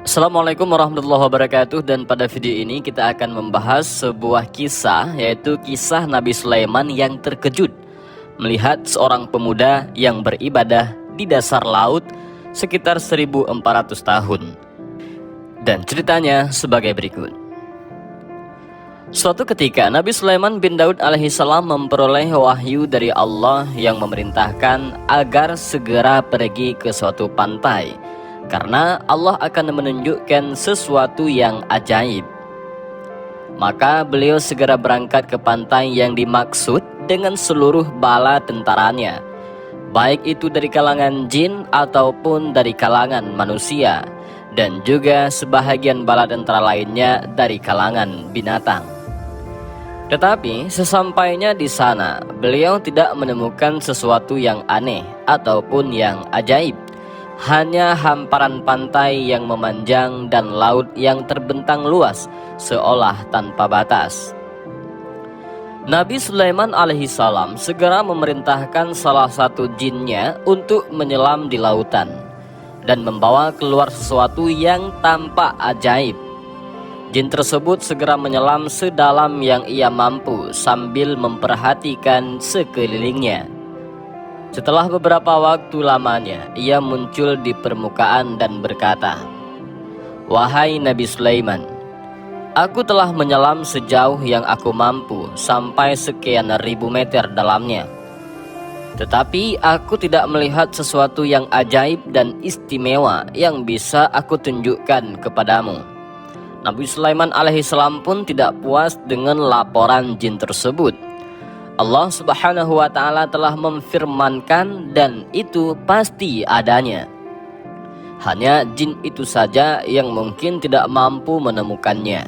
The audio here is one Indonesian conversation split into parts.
Assalamualaikum warahmatullahi wabarakatuh. Dan pada video ini kita akan membahas sebuah kisah, yaitu kisah Nabi Sulaiman yang terkejut melihat seorang pemuda yang beribadah di dasar laut sekitar 1400 tahun. Dan ceritanya sebagai berikut. Suatu ketika Nabi Sulaiman bin Daud alaihissalam memperoleh wahyu dari Allah yang memerintahkan agar segera pergi ke suatu pantai, karena Allah akan menunjukkan sesuatu yang ajaib. Maka beliau segera berangkat ke pantai yang dimaksud dengan seluruh bala tentaranya, baik itu dari kalangan jin ataupun dari kalangan manusia, dan juga sebahagian bala tentara lainnya dari kalangan binatang. Tetapi sesampainya di sana, beliau tidak menemukan sesuatu yang aneh ataupun yang ajaib. Hanya hamparan pantai yang memanjang dan laut yang terbentang luas seolah tanpa batas. Nabi Sulaiman alaihissalam segera memerintahkan salah satu jinnya untuk menyelam di lautan dan membawa keluar sesuatu yang tampak ajaib. Jin tersebut segera menyelam sedalam yang ia mampu sambil memperhatikan sekelilingnya. Setelah beberapa waktu lamanya, ia muncul di permukaan dan berkata, "Wahai Nabi Sulaiman, aku telah menyelam sejauh yang aku mampu sampai sekian ribu meter dalamnya. Tetapi aku tidak melihat sesuatu yang ajaib dan istimewa yang bisa aku tunjukkan kepadamu." Nabi Sulaiman alaihissalam pun tidak puas dengan laporan jin tersebut. Allah subhanahu wa ta'ala telah memfirmankan dan itu pasti adanya. Hanya jin itu saja yang mungkin tidak mampu menemukannya.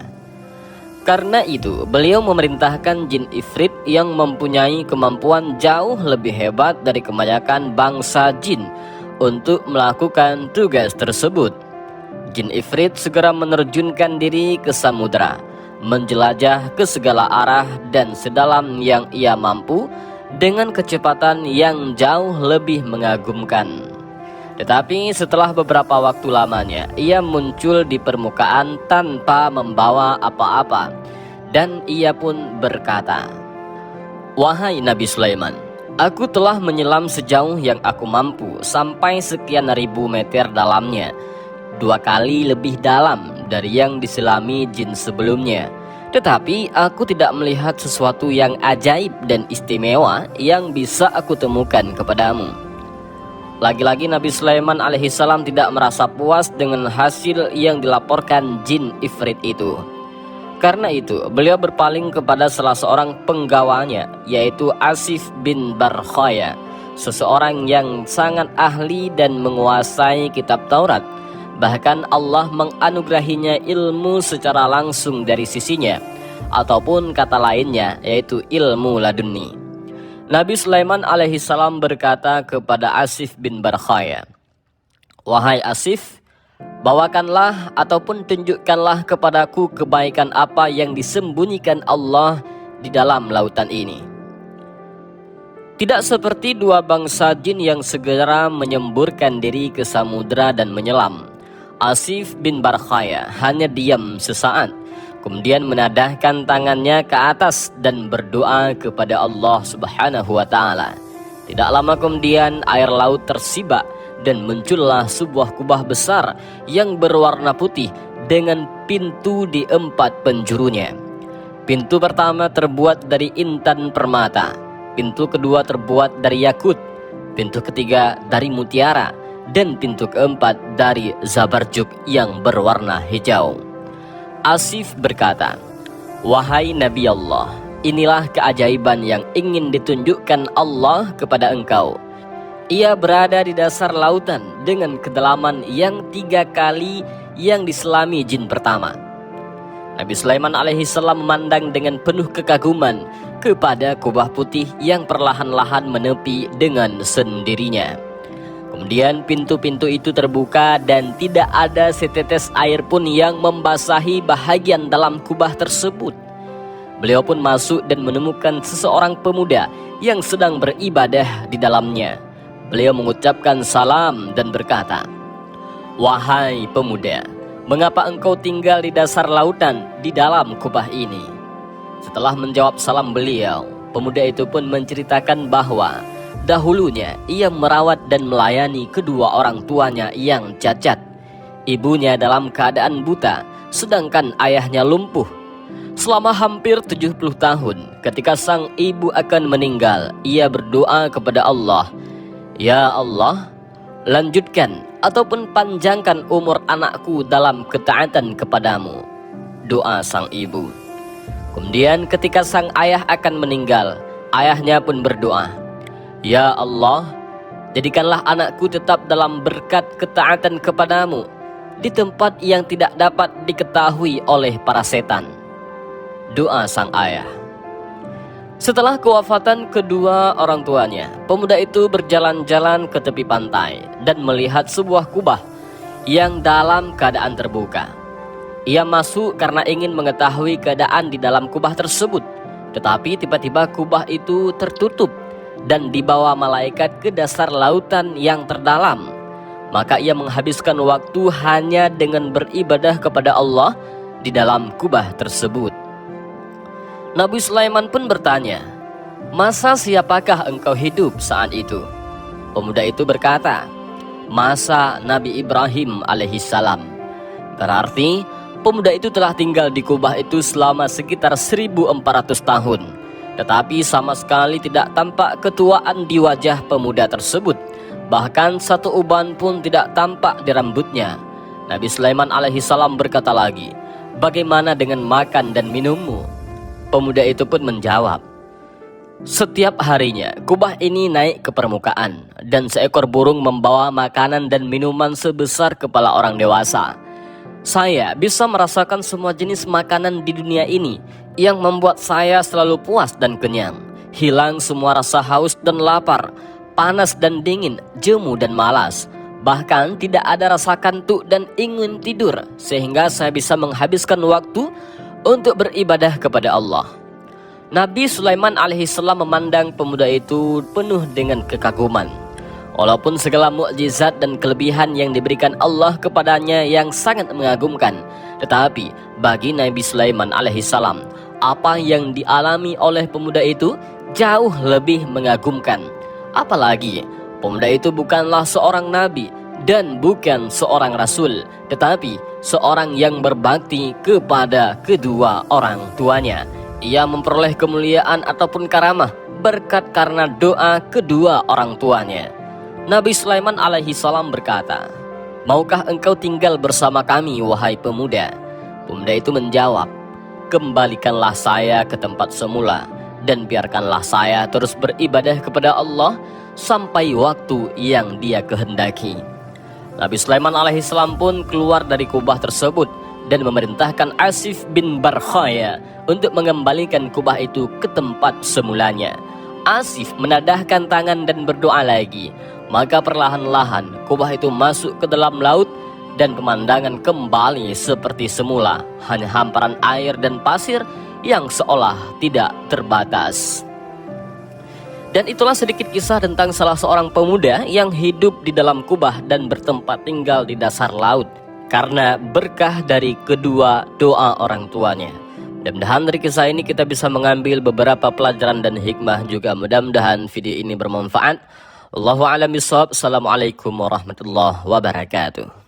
Karena itu beliau memerintahkan jin Ifrit yang mempunyai kemampuan jauh lebih hebat dari kebanyakan bangsa jin untuk melakukan tugas tersebut. Jin Ifrit segera menerjunkan diri ke samudera, menjelajah ke segala arah dan sedalam yang ia mampu dengan kecepatan yang jauh lebih mengagumkan. Tetapi setelah beberapa waktu lamanya, ia muncul di permukaan tanpa membawa apa-apa, dan ia pun berkata, "Wahai Nabi Sulaiman, aku telah menyelam sejauh yang aku mampu sampai sekian ribu meter dalamnya, 2 kali lebih dalam dari yang diselami jin sebelumnya. Tetapi aku tidak melihat sesuatu yang ajaib dan istimewa yang bisa aku temukan kepadamu." Lagi-lagi Nabi Sulaiman alaihissalam tidak merasa puas dengan hasil yang dilaporkan jin Ifrit itu. Karena itu beliau berpaling kepada salah seorang penggawanya, yaitu Asif bin Barkhaya, seseorang yang sangat ahli dan menguasai kitab Taurat. Bahkan Allah menganugerahinya ilmu secara langsung dari sisinya, ataupun kata lainnya yaitu ilmu laduni. Nabi Sulaiman alaihissalam berkata kepada Asif bin Barkhaya, "Wahai Asif, bawakanlah ataupun tunjukkanlah kepadaku kebaikan apa yang disembunyikan Allah di dalam lautan ini." Tidak seperti dua bangsa jin yang segera menyemburkan diri ke samudera dan menyelam, Asif bin Barkhaya hanya diam sesaat, kemudian menadahkan tangannya ke atas dan berdoa kepada Allah subhanahu wa ta'ala. Tidak lama kemudian air laut tersibak dan muncullah sebuah kubah besar yang berwarna putih dengan pintu di 4 penjurunya. Pintu pertama terbuat dari intan permata, pintu kedua terbuat dari yakut, pintu ketiga dari mutiara, dan pintu keempat dari zabarjuk yang berwarna hijau. Asif berkata, "Wahai Nabi Allah, inilah keajaiban yang ingin ditunjukkan Allah kepada engkau. Ia berada di dasar lautan dengan kedalaman yang 3 kali yang diselami jin pertama." Nabi Sulaiman alaihissalam memandang dengan penuh kekaguman kepada kubah putih yang perlahan-lahan menepi dengan sendirinya. Kemudian pintu-pintu itu terbuka dan tidak ada setetes air pun yang membasahi bahagian dalam kubah tersebut. Beliau pun masuk dan menemukan seseorang pemuda yang sedang beribadah di dalamnya. Beliau mengucapkan salam dan berkata, "Wahai pemuda, mengapa engkau tinggal di dasar lautan di dalam kubah ini?" Setelah menjawab salam beliau, pemuda itu pun menceritakan bahwa dahulunya ia merawat dan melayani kedua orang tuanya yang cacat. Ibunya dalam keadaan buta, sedangkan ayahnya lumpuh. Selama hampir 70 tahun, ketika sang ibu akan meninggal, ia berdoa kepada Allah, "Ya Allah, lanjutkan ataupun panjangkan umur anakku dalam ketaatan kepadamu." Doa sang ibu. Kemudian ketika sang ayah akan meninggal, ayahnya pun berdoa, "Ya Allah, jadikanlah anakku tetap dalam berkat ketaatan kepadamu di tempat yang tidak dapat diketahui oleh para setan." Doa sang ayah. Setelah kewafatan kedua orang tuanya, pemuda itu berjalan-jalan ke tepi pantai dan melihat sebuah kubah yang dalam keadaan terbuka. Ia masuk karena ingin mengetahui keadaan di dalam kubah tersebut, tetapi tiba-tiba kubah itu tertutup dan dibawa malaikat ke dasar lautan yang terdalam. Maka ia menghabiskan waktu hanya dengan beribadah kepada Allah di dalam kubah tersebut. Nabi Sulaiman pun bertanya, "Masa siapakah engkau hidup saat itu?" Pemuda itu berkata, "Masa Nabi Ibrahim alaihissalam." Berarti pemuda itu telah tinggal di kubah itu selama sekitar 1400 tahun. Tetapi sama sekali tidak tampak ketuaan di wajah pemuda tersebut. Bahkan satu uban pun tidak tampak di rambutnya. Nabi Sulaiman alaihissalam berkata lagi, "Bagaimana dengan makan dan minummu?" Pemuda itu pun menjawab, "Setiap harinya kubah ini naik ke permukaan dan seekor burung membawa makanan dan minuman sebesar kepala orang dewasa. Saya bisa merasakan semua jenis makanan di dunia ini yang membuat saya selalu puas dan kenyang. Hilang semua rasa haus dan lapar, panas dan dingin, jemu dan malas. Bahkan tidak ada rasa kantuk dan ingin tidur, sehingga saya bisa menghabiskan waktu untuk beribadah kepada Allah." Nabi Sulaiman alaihissalam memandang pemuda itu penuh dengan kekaguman. Walaupun segala mukjizat dan kelebihan yang diberikan Allah kepadanya yang sangat mengagumkan, tetapi bagi Nabi Sulaiman alaihissalam, apa yang dialami oleh pemuda itu jauh lebih mengagumkan. Apalagi pemuda itu bukanlah seorang nabi dan bukan seorang rasul, tetapi seorang yang berbakti kepada kedua orang tuanya. Ia memperoleh kemuliaan ataupun karamah berkat karena doa kedua orang tuanya. Nabi Sulaiman alaihissalam berkata, "Maukah engkau tinggal bersama kami, wahai pemuda?" Pemuda itu menjawab, "Kembalikanlah saya ke tempat semula dan biarkanlah saya terus beribadah kepada Allah sampai waktu yang Dia kehendaki." Nabi Sulaiman alaihissalam pun keluar dari kubah tersebut dan memerintahkan Asif bin Barkhaya untuk mengembalikan kubah itu ke tempat semulanya. Asif menadahkan tangan dan berdoa lagi. Maka perlahan-lahan kubah itu masuk ke dalam laut dan pemandangan kembali seperti semula. Hanya hamparan air dan pasir yang seolah tidak terbatas. Dan itulah sedikit kisah tentang salah seorang pemuda yang hidup di dalam kubah dan bertempat tinggal di dasar laut karena berkah dari kedua doa orang tuanya. Mudah-mudahan dari kisah ini kita bisa mengambil beberapa pelajaran dan hikmah juga. Mudah-mudahan video ini bermanfaat. Wallahu a'lam bishawab. Assalamualaikum warahmatullahi wabarakatuh.